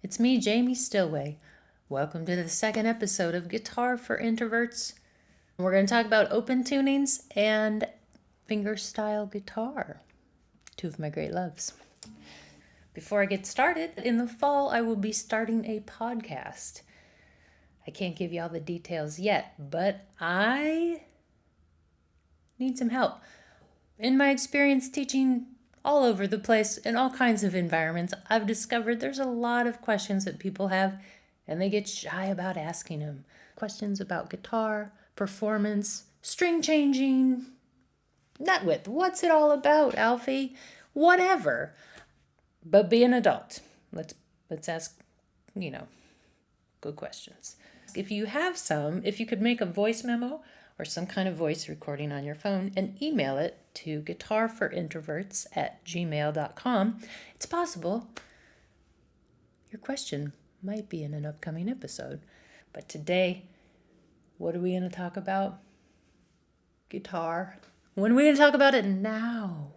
It's me, Jamie Stillway. Welcome to the second episode of Guitar for Introverts. We're going to talk about open tunings and fingerstyle guitar, two of my great loves. Before I get started, in the fall I will be starting a podcast. I can't give you all the details yet, but I need some help. In my experience teaching all over the place in all kinds of environments, I've discovered there's a lot of questions that people have and they get shy about asking them. Questions about guitar, performance, string changing, nut width. What's it all about, Alfie? Whatever. But be an adult. Let's ask, good questions. If you have some, if you could make a voice memo or some kind of voice recording on your phone and email it to guitarforintroverts@gmail.com, it's possible your question might be in an upcoming episode. But today, what are we going to talk about? Guitar. When are we going to talk about it? Now.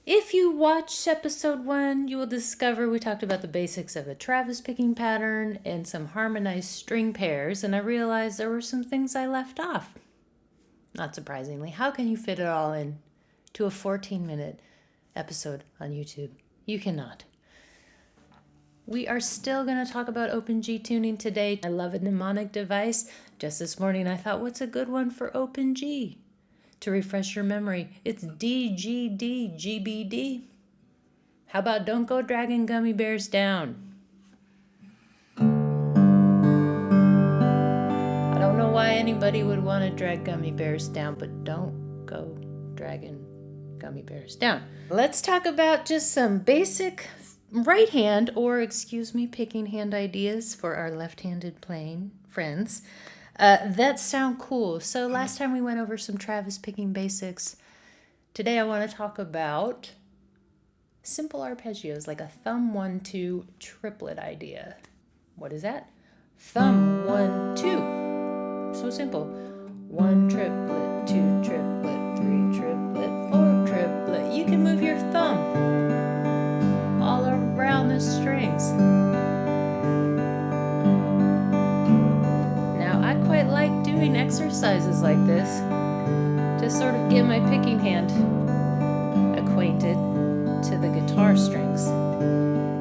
If you watched episode 1, you will discover we talked about the basics of a Travis picking pattern and some harmonized string pairs, and I realized there were some things I left off. Not surprisingly, how can you fit it all in to a 14-minute episode on YouTube? You cannot. We are still going to talk about open G tuning today. I love a mnemonic device. Just this morning I thought, what's a good one for open G? To refresh your memory, it's DGD. How about don't go dragging gummy bears down? I don't know why anybody would want to drag gummy bears down, but don't go dragging gummy bears down. Let's talk about just some basic right hand picking hand ideas for our left-handed playing friends. That sound cool. So last time we went over some Travis picking basics. Today I want to talk about simple arpeggios, like a thumb 1-2 triplet idea. What is that? Thumb 1-2. So simple. 1 triplet, 2 triplet, 3 triplet, 4 triplet. You can move your thumb all around the strings. I quite like doing exercises like this to sort of get my picking hand acquainted to the guitar strings.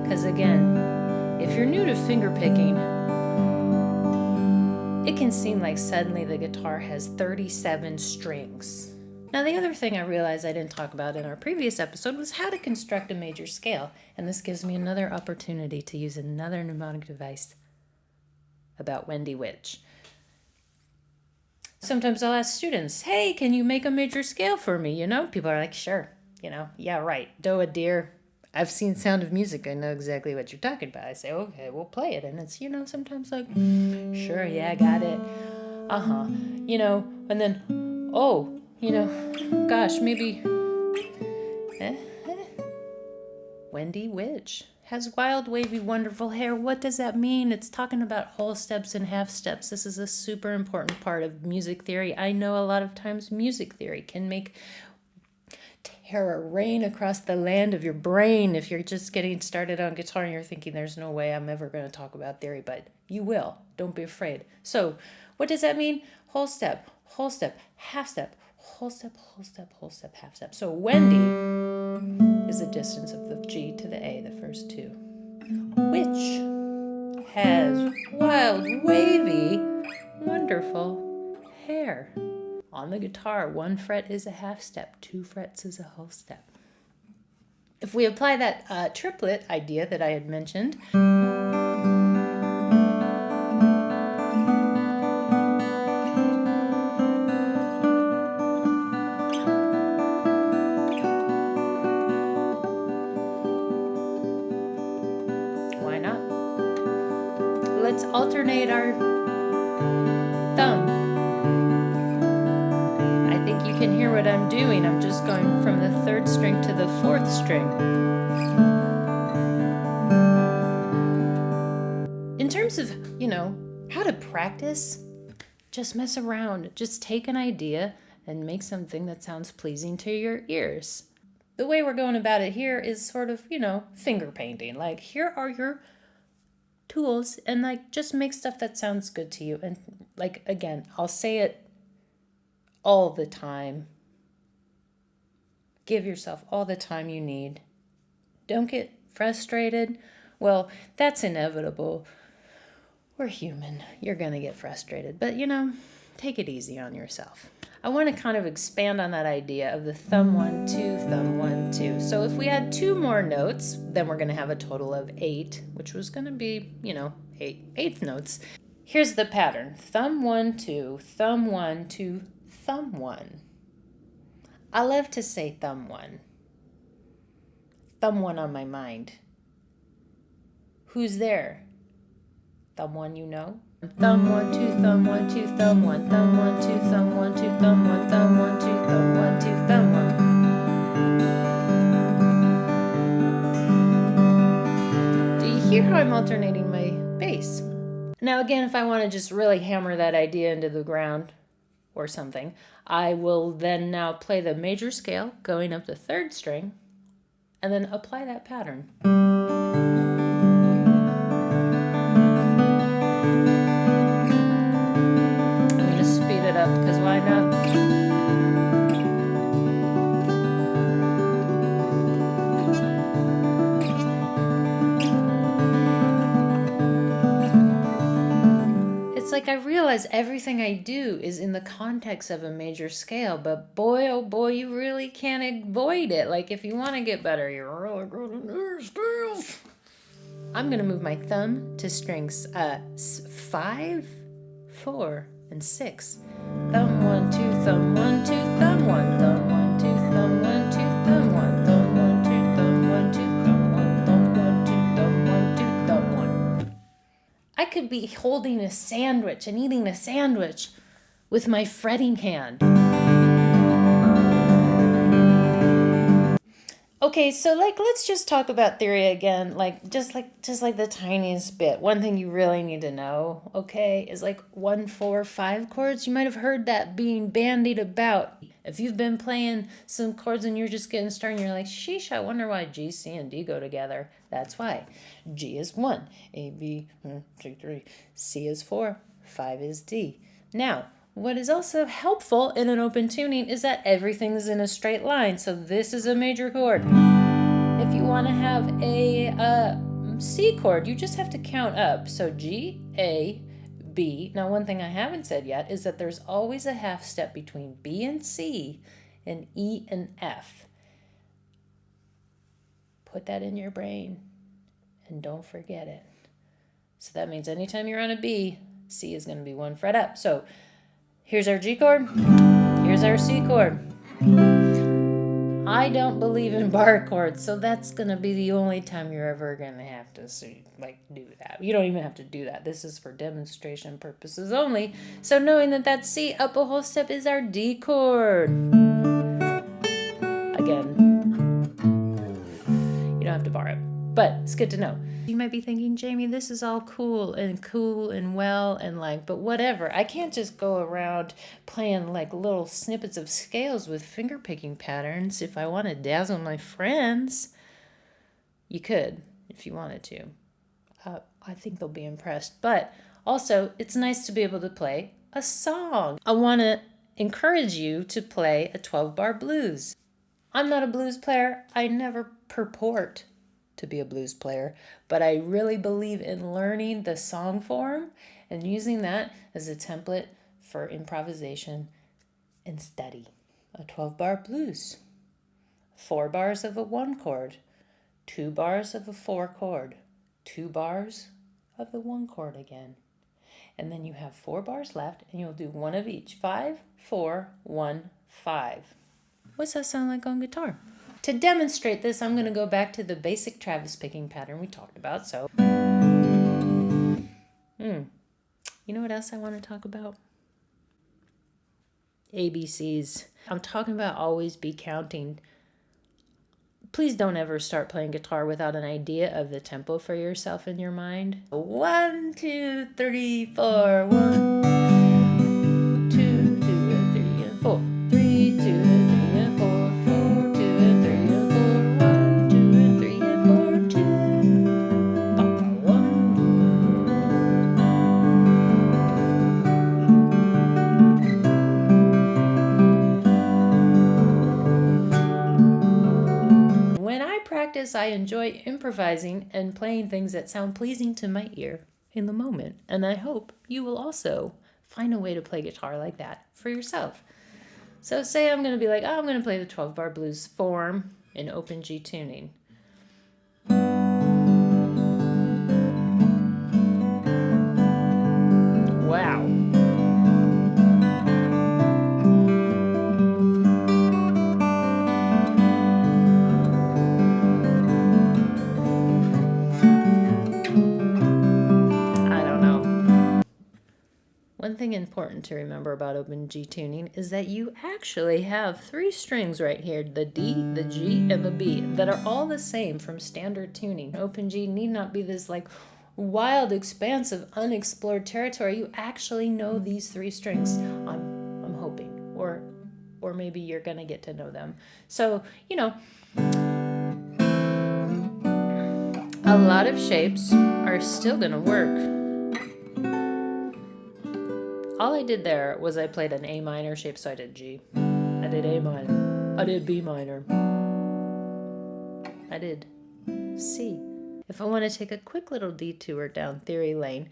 Because again, if you're new to finger picking, it can seem like suddenly the guitar has 37 strings. Now, the other thing I realized I didn't talk about in our previous episode was how to construct a major scale. And this gives me another opportunity to use another mnemonic device about Wendy Witch. Sometimes I'll ask students, hey, can you make a major scale for me? People are like, sure, yeah, right. Do a deer. I've seen Sound of Music. I know exactly what you're talking about. I say, okay, we'll play it. And it's, sometimes like, sure, yeah, I got it. And then, gosh, maybe, Wendy Witch has wild, wavy, wonderful hair. What does that mean? It's talking about whole steps and half steps. This is a super important part of music theory. I know a lot of times music theory can make terror rain across the land of your brain if you're just getting started on guitar and you're thinking there's no way I'm ever going to talk about theory, but you will. Don't be afraid. So what does that mean? Whole step, half step, whole step, half step. So Wendy is the distance of the G to the A, the first two. Which has wild, wavy, wonderful hair. On the guitar, 1 fret is a half step, 2 frets is a whole step. If we apply that triplet idea that I had mentioned, let's alternate our thumb. I think you can hear what I'm doing. I'm just going from the 3rd string to the 4th string. In terms of, how to practice, just mess around. Just take an idea and make something that sounds pleasing to your ears. the way we're going about it here is sort of, finger painting. Like, here are your tools, and like, just make stuff that sounds good to you. And like, again, I'll say it all the time. Give yourself all the time you need. Don't get frustrated. Well, that's inevitable. We're human. You're going to get frustrated. But, take it easy on yourself. I want to kind of expand on that idea of the thumb 1, 2, thumb 1, 2. So if we had 2 more notes, then we're going to have a total of 8, which was going to be, 8 notes. Here's the pattern. Thumb 1, 2, thumb 1, 2, thumb 1. I love to say thumb 1. Thumb 1 on my mind. Who's there? Thumb 1, you know? Thumb 1, 2, thumb 1, 2, thumb 1, thumb 1, 2, thumb 1, 2, thumb 1, thumb 1, 2, thumb 1, 2, thumb 1. Do you hear how I'm alternating my bass? Now again, if I want to just really hammer that idea into the ground or something, I will then now play the major scale going up the 3rd string and then apply that pattern. Up because why not? It's like I realize everything I do is in the context of a major scale, but boy, oh boy, you really can't avoid it. Like, if you want to get better, you're really good at major scales. I'm going to move my thumb to strings 5, 4, and 6. Thumb 1, 2, thumb 1, 2, thumb 1, thumb 1, 2, thumb 1, 2, thumb 1, thumb 1, 2, thumb 1, 2, thumb 1, thumb 1, 2, thumb 1, 2, thumb 1. I could be holding a sandwich and eating a sandwich with my fretting hand. Okay, so let's just talk about theory again, just like the tiniest bit. One thing you really need to know, okay, is 1, 4, 5 chords. You might have heard that being bandied about. If you've been playing some chords and you're just getting started, and you're like, sheesh, I wonder why G, C, and D go together. That's why. G is 1, A, B, 2, 3. C is 4, 5 is D. Now, what is also helpful in an open tuning is that everything is in a straight line. So this is a major chord. If you want to have a C chord, you just have to count up. So G, A, B. Now, one thing I haven't said yet is that there's always a half step between B and C and E and F. Put that in your brain and don't forget it. So that means anytime you're on a B, C is going to be 1 fret up. So here's our G chord. Here's our C chord. I don't believe in bar chords, so that's going to be the only time you're ever going to have to do that. You don't even have to do that. This is for demonstration purposes only. So knowing that C up a whole step is our D chord. Again, you don't have to bar it, but it's good to know. You might be thinking, Jamie, this is all cool and well and but whatever. I can't just go around playing little snippets of scales with finger picking patterns if I want to dazzle my friends. You could if you wanted to. I think they'll be impressed. But also, it's nice to be able to play a song. I want to encourage you to play a 12-bar blues. I'm not a blues player. I never purport to be a blues player, but I really believe in learning the song form and using that as a template for improvisation and study. A 12-bar blues, 4 bars of a 1 chord, 2 bars of a 4 chord, 2 bars of the 1 chord again. And then you have 4 bars left and you'll do 1 of each. 5, 4, 1, 5. What's that sound like on guitar? To demonstrate this, I'm going to go back to the basic Travis picking pattern we talked about. So, you know what else I want to talk about? ABCs. I'm talking about always be counting. Please don't ever start playing guitar without an idea of the tempo for yourself in your mind. 1, 2, 3, 4, 1, 2, 2, and 3, and 4. 3, 2, and 3, and 4, 4, 2, and 3, and 4. enjoy improvising and playing things that sound pleasing to my ear in the moment. And I hope you will also find a way to play guitar like that for yourself. So say I'm going to be like, I'm going to play the 12-bar blues form in open G tuning. Wow. I don't know. One thing important to remember about open G tuning is that you actually have 3 strings right here, the D, the G, and the B, that are all the same from standard tuning. Open G need not be this like wild, expansive, unexplored territory. You actually know these 3 strings. I'm hoping, or maybe you're gonna get to know them. So a lot of shapes are still gonna work. All I did there was I played an A minor shape, so I did G. I did A minor. I did B minor. I did C. If I want to take a quick little detour down theory lane,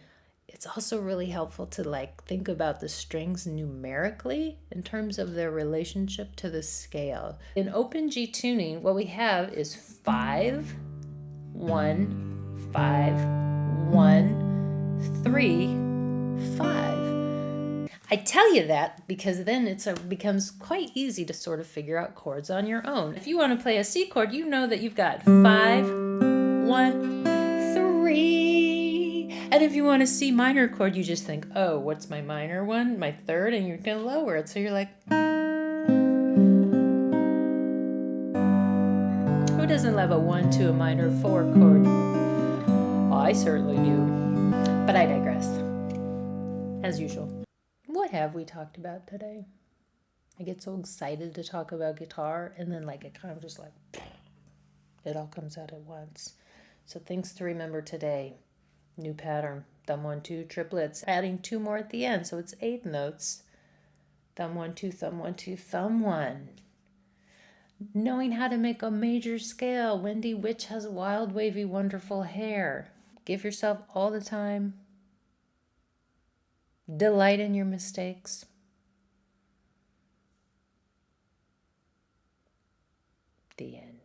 it's also really helpful to think about the strings numerically in terms of their relationship to the scale. In open G tuning, what we have is 5, 1, 5, 1, 3, 5. I tell you that because then it becomes quite easy to sort of figure out chords on your own. If you want to play a C chord, you know that you've got 5, 1, 3. And if you want a C minor chord, you just think, oh, what's my minor one? My third, and you're going to lower it. So you're like, who doesn't love a 1 to a minor 4 chord? Oh, I certainly do. But I digress, as usual. What have we talked about today? I get so excited to talk about guitar, and then it kind of just it all comes out at once. So things to remember today. New pattern, thumb 1, 2, triplets, adding 2 more at the end, so it's 8 notes. Thumb 1, 2, thumb 1, 2, thumb 1. Knowing how to make a major scale. Wendy Witch has wild, wavy, wonderful hair. Give yourself all the time. Delight in your mistakes. The end.